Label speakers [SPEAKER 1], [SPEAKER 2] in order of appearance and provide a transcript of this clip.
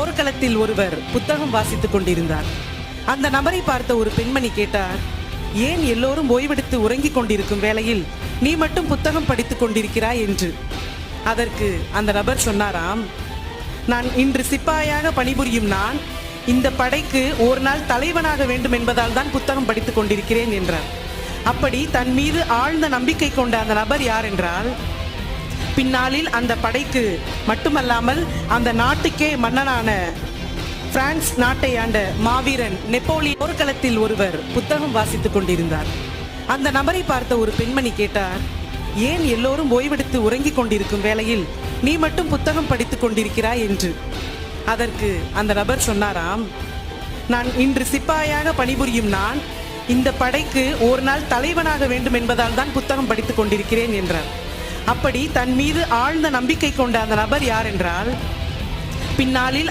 [SPEAKER 1] போர்க்களத்தில் ஒருவர் புத்தகம் வாசித்துக் கொண்டிருந்தார். அந்த நபரை பார்த்த ஒரு பெண்மணி கேட்டார், ஏன் எல்லோரும் ஓய்வெடுத்து உறங்கிக் கொண்டிருக்கும் வேளையில் நீ மட்டும் புத்தகம் படித்துக் கொண்டிருக்கிறாய் என்று. அதற்கு அந்த நபர் சொன்னாராம், நான் இன்று சிப்பாயாக பணிபுரியும் நான் இந்த படைக்கு ஒரு நாள் தலைவனாக வேண்டும் என்பதால் தான் புத்தகம் படித்துக் கொண்டிருக்கிறேன் என்றார். அப்படி தன் மீது ஆழ்ந்த நம்பிக்கை கொண்ட அந்த நபர் யார் என்றால், பின்னாளில் அந்த படைக்கு மட்டுமல்லாமல் அந்த நாட்டுக்கே மன்னனான பிரான்ஸ் நாட்டை ஆண்ட மாவீரன் நெப்போலியன். போர்க்களத்தில் ஒருவர் புத்தகம் வாசித்துக் கொண்டிருந்தார். அந்த நபரை பார்த்த ஒரு பெண்மணி கேட்டார், ஏன் எல்லோரும் ஓய்வெடுத்து உறங்கிக் கொண்டிருக்கும் வேளையில் நீ மட்டும் புத்தகம் படித்துக் கொண்டிருக்கிறாய் என்று. அதற்கு அந்த நபர் சொன்னாராம், நான் இன்று சிப்பாயாக பணிபுரியும் நான் இந்த படைக்கு ஒரு நாள் தலைவனாக வேண்டும் என்பதால் தான் புத்தகம் படித்துக் கொண்டிருக்கிறேன் என்றார். அப்படி தன் மீது ஆழ்ந்த நம்பிக்கை கொண்ட அந்த நபர் யார் என்றால், பின்னாளில்